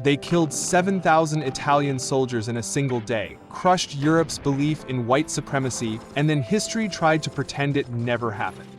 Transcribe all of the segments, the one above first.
They killed 7,000 Italian soldiers in a single day, crushed Europe's belief in white supremacy, and then history tried to pretend it never happened.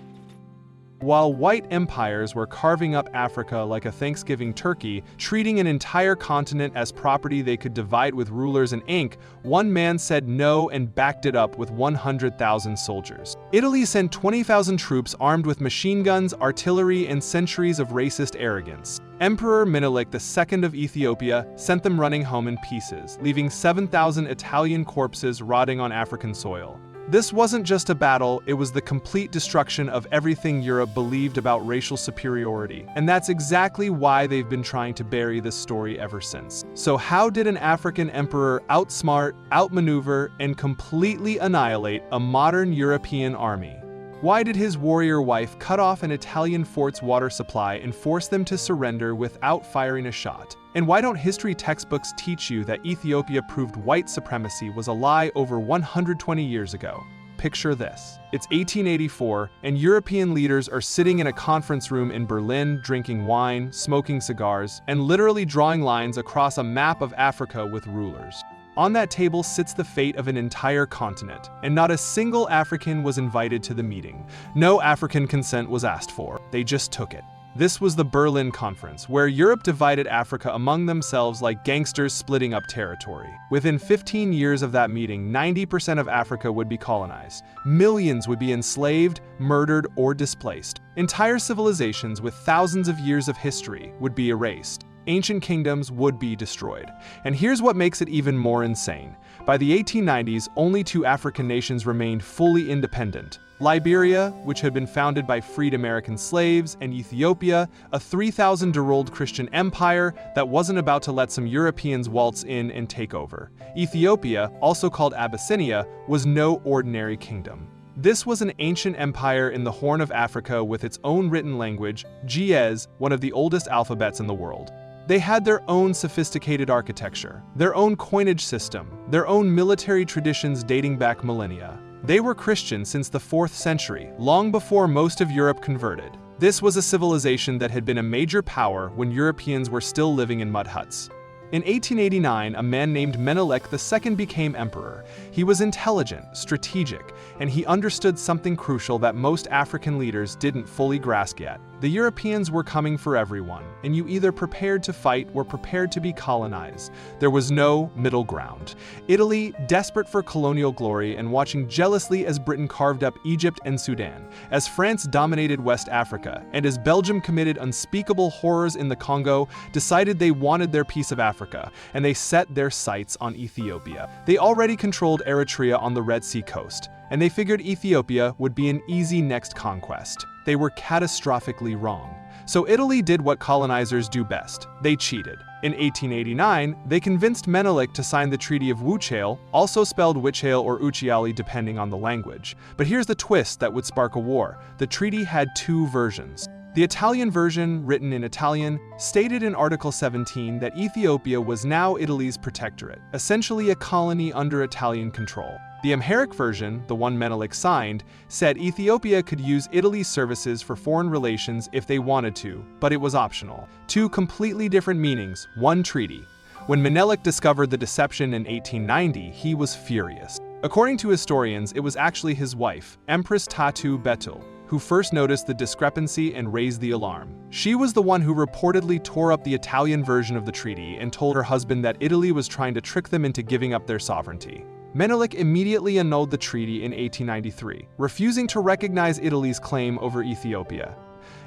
While white empires were carving up Africa like a Thanksgiving turkey, treating an entire continent as property they could divide with rulers and ink, one man said no and backed it up with 100,000 soldiers. Italy sent 20,000 troops armed with machine guns, artillery, and centuries of racist arrogance. Emperor Menelik II of Ethiopia sent them running home in pieces, leaving 7,000 Italian corpses rotting on African soil. This wasn't just a battle, it was the complete destruction of everything Europe believed about racial superiority. And that's exactly why they've been trying to bury this story ever since. So how did an African emperor outsmart, outmaneuver, and completely annihilate a modern European army? Why did his warrior wife cut off an Italian fort's water supply and force them to surrender without firing a shot? And why don't history textbooks teach you that Ethiopia proved white supremacy was a lie over 120 years ago? Picture this. It's 1884, and European leaders are sitting in a conference room in Berlin, drinking wine, smoking cigars, and literally drawing lines across a map of Africa with rulers. On that table sits the fate of an entire continent, and not a single African was invited to the meeting. No African consent was asked for. They just took it. This was the Berlin Conference, where Europe divided Africa among themselves like gangsters splitting up territory. Within 15 years of that meeting, 90% of Africa would be colonized. Millions would be enslaved, murdered, or displaced. Entire civilizations with thousands of years of history would be erased. Ancient kingdoms would be destroyed. And here's what makes it even more insane. By the 1890s, only 2 African nations remained fully independent. Liberia, which had been founded by freed American slaves, and Ethiopia, a 3,000-year-old Christian empire that wasn't about to let some Europeans waltz in and take over. Ethiopia, also called Abyssinia, was no ordinary kingdom. This was an ancient empire in the Horn of Africa with its own written language, Ge'ez, one of the oldest alphabets in the world. They had their own sophisticated architecture, their own coinage system, their own military traditions dating back millennia. They were Christian since the 4th century, long before most of Europe converted. This was a civilization that had been a major power when Europeans were still living in mud huts. In 1889, a man named Menelik II became emperor. He was intelligent, strategic, and he understood something crucial that most African leaders didn't fully grasp yet. The Europeans were coming for everyone, and you either prepared to fight or prepared to be colonized. There was no middle ground. Italy, desperate for colonial glory and watching jealously as Britain carved up Egypt and Sudan, as France dominated West Africa, and as Belgium committed unspeakable horrors in the Congo, decided they wanted their piece of Africa, and they set their sights on Ethiopia. They already controlled Eritrea on the Red Sea coast, and they figured Ethiopia would be an easy next conquest. They were catastrophically wrong. So Italy did what colonizers do best. They cheated. In 1889, they convinced Menelik to sign the Treaty of Wuchale, also spelled Wichale or Uchiali depending on the language. But here's the twist that would spark a war. The treaty had 2 versions. The Italian version, written in Italian, stated in Article 17 that Ethiopia was now Italy's protectorate, essentially a colony under Italian control. The Amharic version, the one Menelik signed, said Ethiopia could use Italy's services for foreign relations if they wanted to, but it was optional. 2 completely different meanings, one treaty. When Menelik discovered the deception in 1890, he was furious. According to historians, it was actually his wife, Empress Tatu Betul, who first noticed the discrepancy and raised the alarm. She was the one who reportedly tore up the Italian version of the treaty and told her husband that Italy was trying to trick them into giving up their sovereignty. Menelik immediately annulled the treaty in 1893, refusing to recognize Italy's claim over Ethiopia.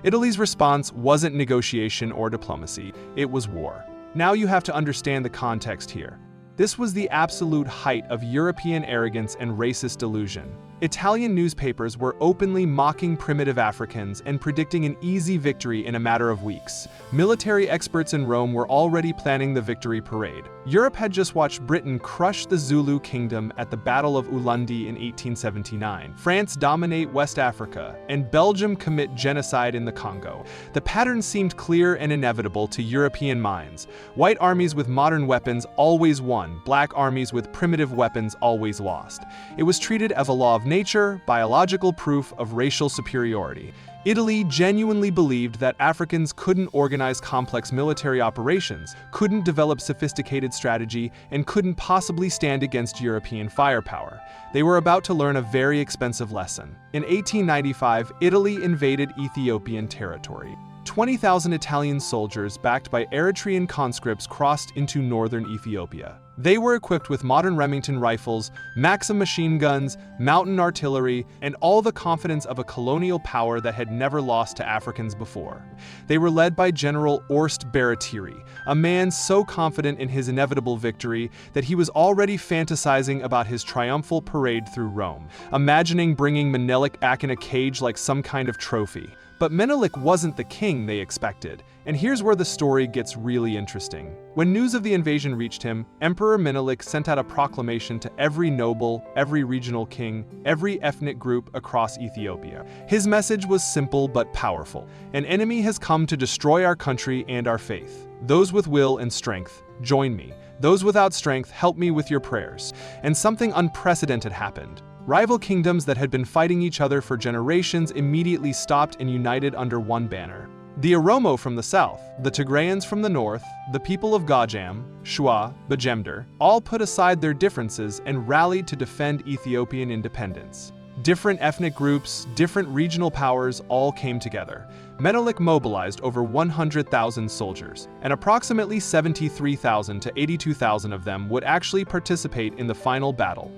Italy's response wasn't negotiation or diplomacy, it was war. Now you have to understand the context here. This was the absolute height of European arrogance and racist delusion. Italian newspapers were openly mocking primitive Africans and predicting an easy victory in a matter of weeks. Military experts in Rome were already planning the victory parade. Europe had just watched Britain crush the Zulu kingdom at the Battle of Ulundi in 1879, France dominate West Africa, and Belgium commit genocide in the Congo. The pattern seemed clear and inevitable to European minds. White armies with modern weapons always won, won, black armies with primitive weapons always lost. It was treated as a law of nature, biological proof of racial superiority. Italy genuinely believed that Africans couldn't organize complex military operations, couldn't develop sophisticated strategy, and couldn't possibly stand against European firepower. They were about to learn a very expensive lesson. In 1895, Italy invaded Ethiopian territory. 20,000 Italian soldiers backed by Eritrean conscripts crossed into northern Ethiopia. They were equipped with modern Remington rifles, Maxim machine guns, mountain artillery, and all the confidence of a colonial power that had never lost to Africans before. They were led by General Orst Baratieri, a man so confident in his inevitable victory that he was already fantasizing about his triumphal parade through Rome, imagining bringing Menelik back in a cage like some kind of trophy. But Menelik wasn't the king they expected, and here's where the story gets really interesting. When news of the invasion reached him, Emperor Menelik sent out a proclamation to every noble, every regional king, every ethnic group across Ethiopia. His message was simple but powerful. An enemy has come to destroy our country and our faith. Those with will and strength, join me. Those without strength, help me with your prayers. And something unprecedented happened. Rival kingdoms that had been fighting each other for generations immediately stopped and united under one banner. The Oromo from the south, the Tigrayans from the north, the people of Gojam, Shua, Bajemder, all put aside their differences and rallied to defend Ethiopian independence. Different ethnic groups, different regional powers all came together. Menelik mobilized over 100,000 soldiers, and approximately 73,000 to 82,000 of them would actually participate in the final battle.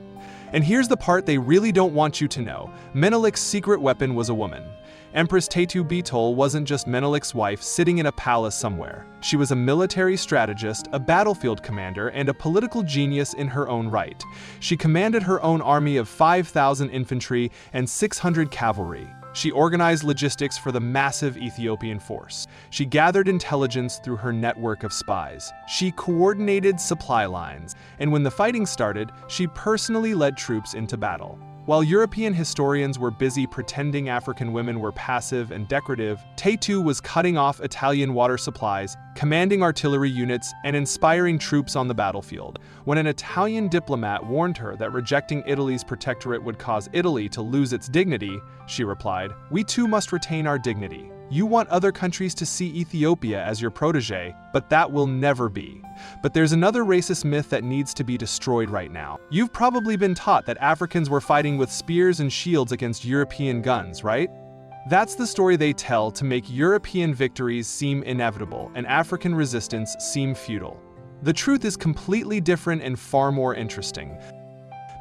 And here's the part they really don't want you to know. Menelik's secret weapon was a woman. Empress Tetu Bitol wasn't just Menelik's wife sitting in a palace somewhere. She was a military strategist, a battlefield commander, and a political genius in her own right. She commanded her own army of 5,000 infantry and 600 cavalry. She organized logistics for the massive Ethiopian force. She gathered intelligence through her network of spies. She coordinated supply lines, and when the fighting started, she personally led troops into battle. While European historians were busy pretending African women were passive and decorative, Tetu was cutting off Italian water supplies, commanding artillery units, and inspiring troops on the battlefield. When an Italian diplomat warned her that rejecting Italy's protectorate would cause Italy to lose its dignity, she replied, "We too must retain our dignity. You want other countries to see Ethiopia as your protege, but that will never be." But there's another racist myth that needs to be destroyed right now. You've probably been taught that Africans were fighting with spears and shields against European guns, right? That's the story they tell to make European victories seem inevitable and African resistance seem futile. The truth is completely different and far more interesting.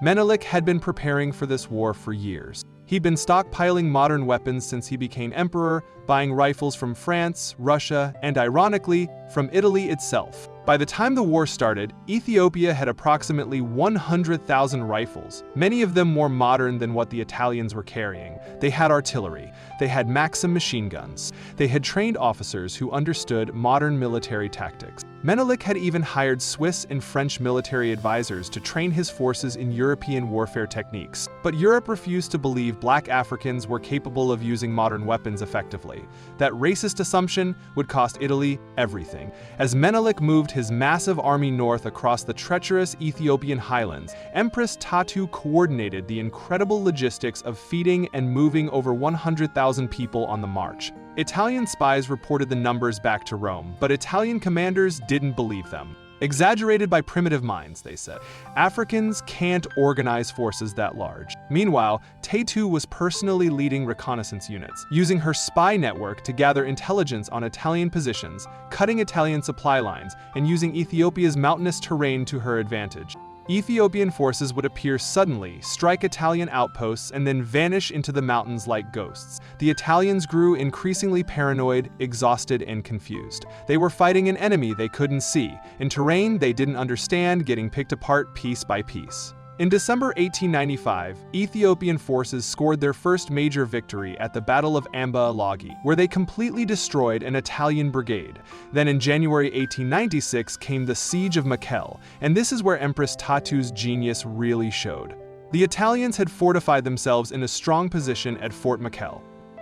Menelik had been preparing for this war for years. He'd been stockpiling modern weapons since he became emperor, buying rifles from France, Russia, and ironically, from Italy itself. By the time the war started, Ethiopia had approximately 100,000 rifles, many of them more modern than what the Italians were carrying. They had artillery. They had Maxim machine guns. They had trained officers who understood modern military tactics. Menelik had even hired Swiss and French military advisors to train his forces in European warfare techniques. But Europe refused to believe black Africans were capable of using modern weapons effectively. That racist assumption would cost Italy everything. As Menelik moved his massive army north across the treacherous Ethiopian highlands, Empress Tetu coordinated the incredible logistics of feeding and moving over 100,000 people on the march. Italian spies reported the numbers back to Rome, but Italian commanders didn't believe them. Exaggerated by primitive minds, they said. Africans can't organize forces that large. Meanwhile, Tetu was personally leading reconnaissance units, using her spy network to gather intelligence on Italian positions, cutting Italian supply lines, and using Ethiopia's mountainous terrain to her advantage. Ethiopian forces would appear suddenly, strike Italian outposts, and then vanish into the mountains like ghosts. The Italians grew increasingly paranoid, exhausted, and confused. They were fighting an enemy they couldn't see, in terrain they didn't understand, getting picked apart piece by piece. In December 1895, Ethiopian forces scored their first major victory at the Battle of Amba Alagi, where they completely destroyed an Italian brigade. Then in January 1896 came the Siege of Mekelle, and this is where Empress Tetu's genius really showed. The Italians had fortified themselves in a strong position at Fort Mekelle.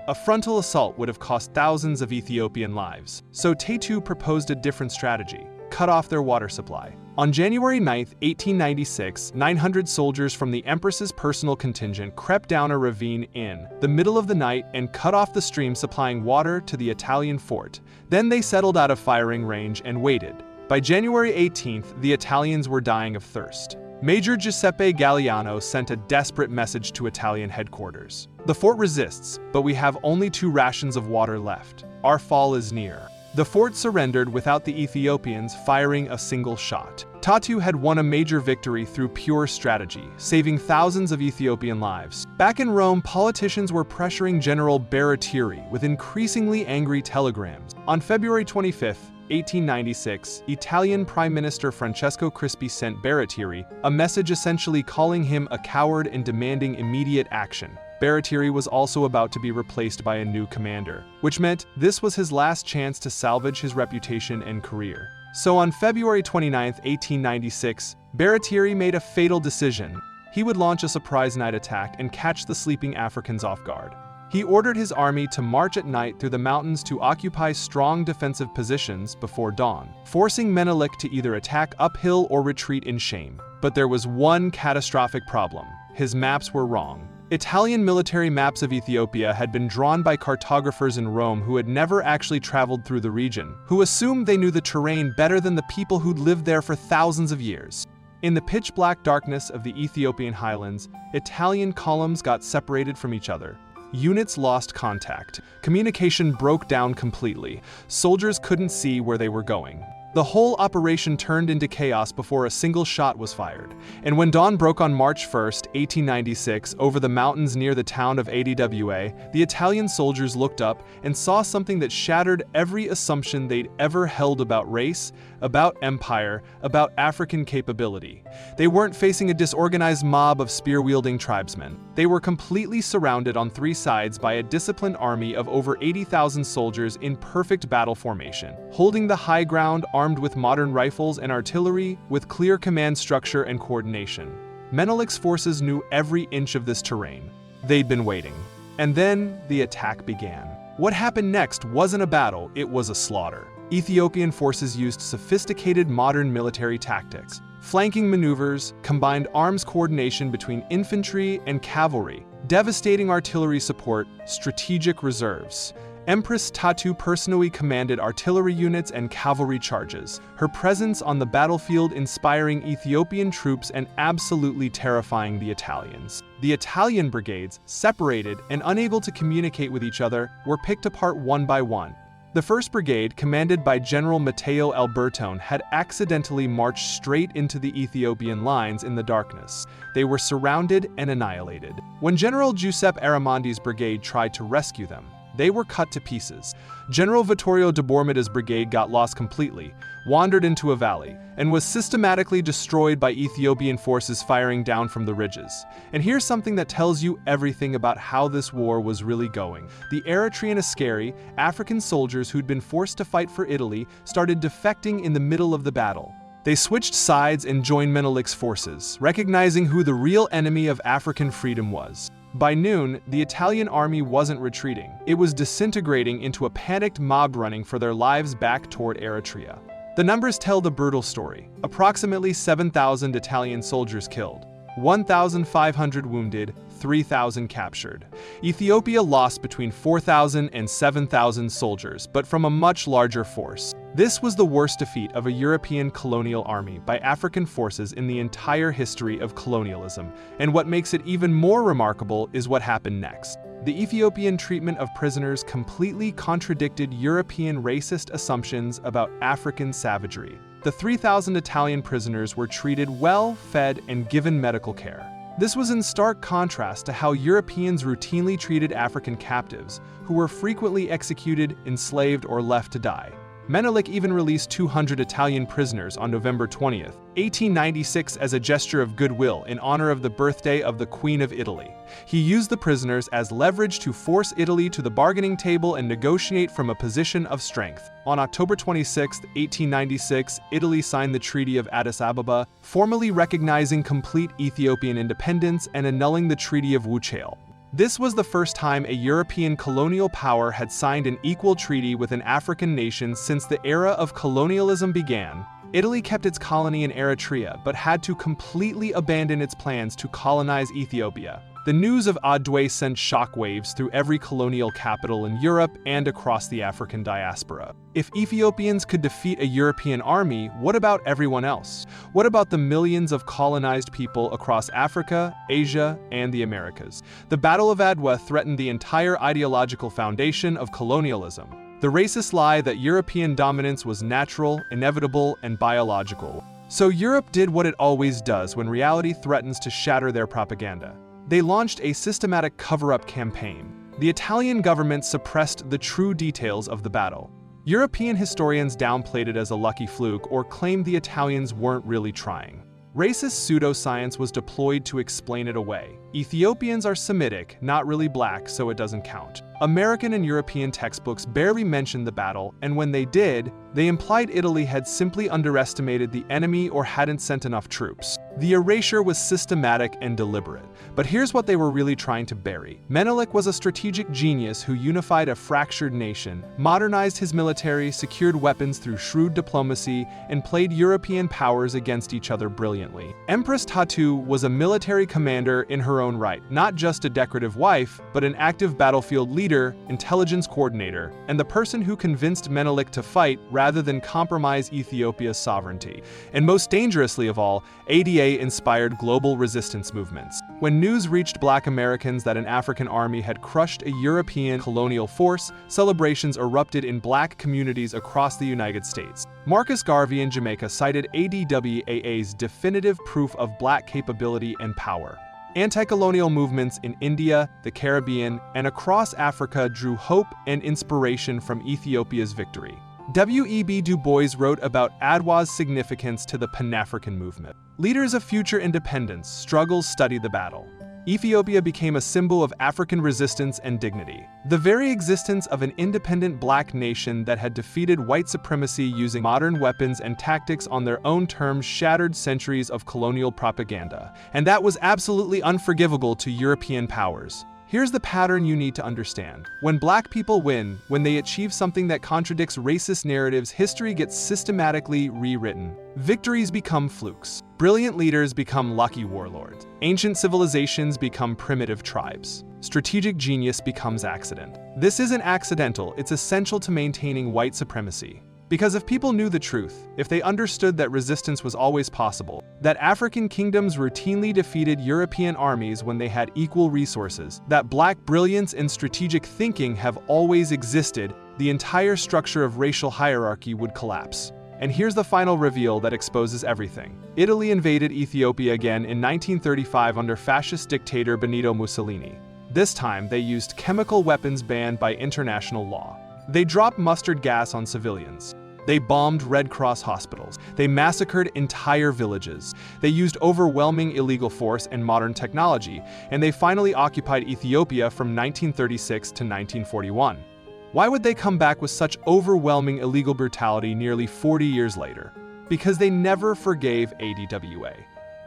A frontal assault would have cost thousands of Ethiopian lives, so Tetu proposed a different strategy. cut off their water supply. On January 9, 1896, 900 soldiers from the Empress's personal contingent crept down a ravine in the middle of the night and cut off the stream supplying water to the Italian fort. Then they settled out of firing range and waited. By January 18th, the Italians were dying of thirst. Major Giuseppe Galliano sent a desperate message to Italian headquarters. The fort resists, but we have only 2 rations of water left. Our fall is near. The fort surrendered without the Ethiopians firing a single shot. Tatu had won a major victory through pure strategy, saving thousands of Ethiopian lives. Back in Rome, politicians were pressuring General Baratieri with increasingly angry telegrams. On February 25, 1896, Italian Prime Minister Francesco Crispi sent Baratieri a message essentially calling him a coward and demanding immediate action. Baratieri was also about to be replaced by a new commander, which meant this was his last chance to salvage his reputation and career. So on February 29, 1896, Baratieri made a fatal decision. He would launch a surprise night attack and catch the sleeping Africans off guard. He ordered his army to march at night through the mountains to occupy strong defensive positions before dawn, forcing Menelik to either attack uphill or retreat in shame. But there was one catastrophic problem. His maps were wrong. Italian military maps of Ethiopia had been drawn by cartographers in Rome who had never actually traveled through the region, who assumed they knew the terrain better than the people who'd lived there for thousands of years. In the pitch-black darkness of the Ethiopian highlands, Italian columns got separated from each other. Units lost contact. Communication broke down completely. Soldiers couldn't see where they were going. The whole operation turned into chaos before a single shot was fired. And when dawn broke on March 1, 1896, over the mountains near the town of Adwa, the Italian soldiers looked up and saw something that shattered every assumption they'd ever held about race, about empire, about African capability. They weren't facing a disorganized mob of spear-wielding tribesmen. They were completely surrounded on 3 sides by a disciplined army of over 80,000 soldiers in perfect battle formation, holding the high ground, armed with modern rifles and artillery, with clear command structure and coordination. Menelik's forces knew every inch of this terrain. They'd been waiting. And then the attack began. What happened next wasn't a battle, it was a slaughter. Ethiopian forces used sophisticated modern military tactics, flanking maneuvers, combined arms coordination between infantry and cavalry, devastating artillery support, strategic reserves. Empress Tatu personally commanded artillery units and cavalry charges, her presence on the battlefield inspiring Ethiopian troops and absolutely terrifying the Italians. The Italian brigades, separated and unable to communicate with each other, were picked apart one by one. The 1st Brigade, commanded by General Matteo Albertone, had accidentally marched straight into the Ethiopian lines in the darkness. They were surrounded and annihilated. When General Giuseppe Aramondi's brigade tried to rescue them, they were cut to pieces. General Vittorio de Bormida's brigade got lost completely, wandered into a valley, and was systematically destroyed by Ethiopian forces firing down from the ridges. And here's something that tells you everything about how this war was really going. The Eritrean Askari, African soldiers who'd been forced to fight for Italy, started defecting in the middle of the battle. They switched sides and joined Menelik's forces, recognizing who the real enemy of African freedom was. By noon, the Italian army wasn't retreating. It was disintegrating into a panicked mob running for their lives back toward Eritrea. The numbers tell the brutal story. Approximately 7,000 Italian soldiers killed, 1,500 wounded, 3,000 captured. Ethiopia lost between 4,000 and 7,000 soldiers, but from a much larger force. This was the worst defeat of a European colonial army by African forces in the entire history of colonialism, and what makes it even more remarkable is what happened next. The Ethiopian treatment of prisoners completely contradicted European racist assumptions about African savagery. The 3,000 Italian prisoners were treated well, fed, and given medical care. This was in stark contrast to how Europeans routinely treated African captives, who were frequently executed, enslaved, or left to die. Menelik even released 200 Italian prisoners on November 20, 1896 as a gesture of goodwill in honor of the birthday of the Queen of Italy. He used the prisoners as leverage to force Italy to the bargaining table and negotiate from a position of strength. On October 26, 1896, Italy signed the Treaty of Addis Ababa, formally recognizing complete Ethiopian independence and annulling the Treaty of Wuchale. This was the first time a European colonial power had signed an equal treaty with an African nation since the era of colonialism began. Italy kept its colony in Eritrea but had to completely abandon its plans to colonize Ethiopia. The news of Adwe sent shockwaves through every colonial capital in Europe and across the African diaspora. If Ethiopians could defeat a European army, what about everyone else? What about the millions of colonized people across Africa, Asia, and the Americas? The Battle of Adwa threatened the entire ideological foundation of colonialism. The racist lie that European dominance was natural, inevitable, and biological. So Europe did what it always does when reality threatens to shatter their propaganda. They launched a systematic cover-up campaign. The Italian government suppressed the true details of the battle. European historians downplayed it as a lucky fluke or claimed the Italians weren't really trying. Racist pseudoscience was deployed to explain it away. Ethiopians are Semitic, not really black, so it doesn't count. American and European textbooks barely mentioned the battle, and when they did, they implied Italy had simply underestimated the enemy or hadn't sent enough troops. The erasure was systematic and deliberate. But here's what they were really trying to bury. Menelik was a strategic genius who unified a fractured nation, modernized his military, secured weapons through shrewd diplomacy, and played European powers against each other brilliantly. Empress Tatu was a military commander in her own right, not just a decorative wife, but an active battlefield leader, intelligence coordinator, and the person who convinced Menelik to fight rather than compromise Ethiopia's sovereignty. And most dangerously of all, ADA inspired global resistance movements. When news reached Black Americans that an African army had crushed a European colonial force, celebrations erupted in Black communities across the United States. Marcus Garvey in Jamaica cited ADWAA's definitive proof of Black capability and power. Anti-colonial movements in India, the Caribbean, and across Africa drew hope and inspiration from Ethiopia's victory. W.E.B. Du Bois wrote about Adwa's significance to the Pan-African movement. Leaders of future independence struggles study the battle. Ethiopia became a symbol of African resistance and dignity. The very existence of an independent Black nation that had defeated white supremacy using modern weapons and tactics on their own terms shattered centuries of colonial propaganda. And that was absolutely unforgivable to European powers. Here's the pattern you need to understand. When Black people win, when they achieve something that contradicts racist narratives, history gets systematically rewritten. Victories become flukes. Brilliant leaders become lucky warlords. Ancient civilizations become primitive tribes. Strategic genius becomes accident. This isn't accidental, it's essential to maintaining white supremacy. Because if people knew the truth, if they understood that resistance was always possible, that African kingdoms routinely defeated European armies when they had equal resources, that Black brilliance and strategic thinking have always existed, the entire structure of racial hierarchy would collapse. And here's the final reveal that exposes everything. Italy invaded Ethiopia again in 1935 under fascist dictator Benito Mussolini. This time, they used chemical weapons banned by international law. They dropped mustard gas on civilians. They bombed Red Cross hospitals. They massacred entire villages. They used overwhelming illegal force and modern technology, and they finally occupied Ethiopia from 1936 to 1941. Why would they come back with such overwhelming illegal brutality nearly 40 years later? Because they never forgave ADWA.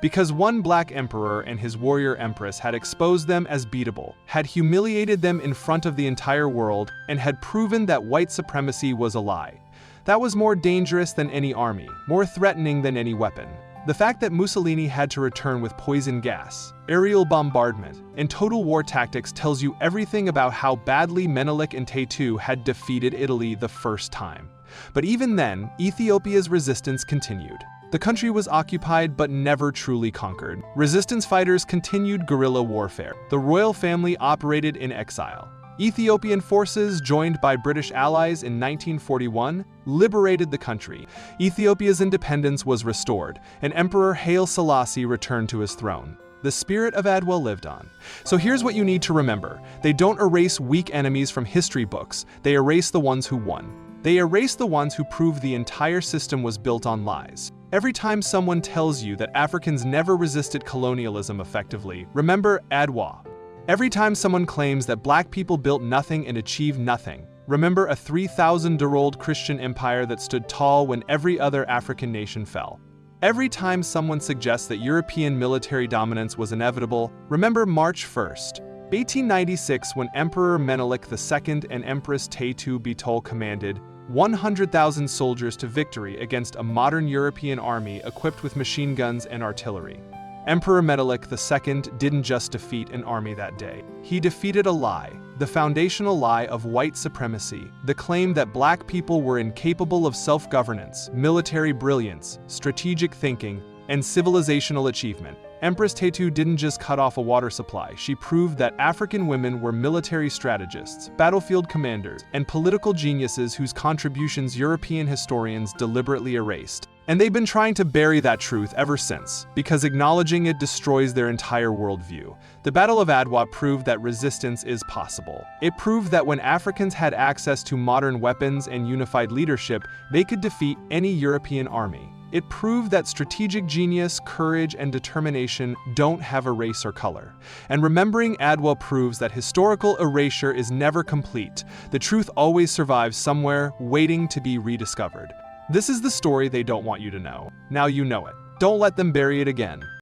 Because one Black emperor and his warrior empress had exposed them as beatable, had humiliated them in front of the entire world, and had proven that white supremacy was a lie. That was more dangerous than any army, more threatening than any weapon. The fact that Mussolini had to return with poison gas, aerial bombardment, and total war tactics tells you everything about how badly Menelik and Tatu had defeated Italy the first time. But even then, Ethiopia's resistance continued. The country was occupied but never truly conquered. Resistance fighters continued guerrilla warfare. The royal family operated in exile. Ethiopian forces, joined by British allies in 1941, liberated the country. Ethiopia's independence was restored, and Emperor Haile Selassie returned to his throne. The spirit of Adwa lived on. So here's what you need to remember. They don't erase weak enemies from history books. They erase the ones who won. They erase the ones who proved the entire system was built on lies. Every time someone tells you that Africans never resisted colonialism effectively, remember Adwa. Every time someone claims that Black people built nothing and achieved nothing, remember a 3,000-year-old Christian empire that stood tall when every other African nation fell. Every time someone suggests that European military dominance was inevitable, remember March 1st, 1896, when Emperor Menelik II and Empress Tatu Bitol commanded, 100,000 soldiers to victory against a modern European army equipped with machine guns and artillery. Emperor Menelik II didn't just defeat an army that day. He defeated a lie, the foundational lie of white supremacy, the claim that black people were incapable of self-governance, military brilliance, strategic thinking, and civilizational achievement. Empress Tetu didn't just cut off a water supply, she proved that African women were military strategists, battlefield commanders, and political geniuses whose contributions European historians deliberately erased. And they've been trying to bury that truth ever since, because acknowledging it destroys their entire worldview. The Battle of Adwa proved that resistance is possible. It proved that when Africans had access to modern weapons and unified leadership, they could defeat any European army. It proved that strategic genius, courage, and determination don't have a race or color. And remembering Adwa proves that historical erasure is never complete. The truth always survives somewhere, waiting to be rediscovered. This is the story they don't want you to know. Now you know it. Don't let them bury it again.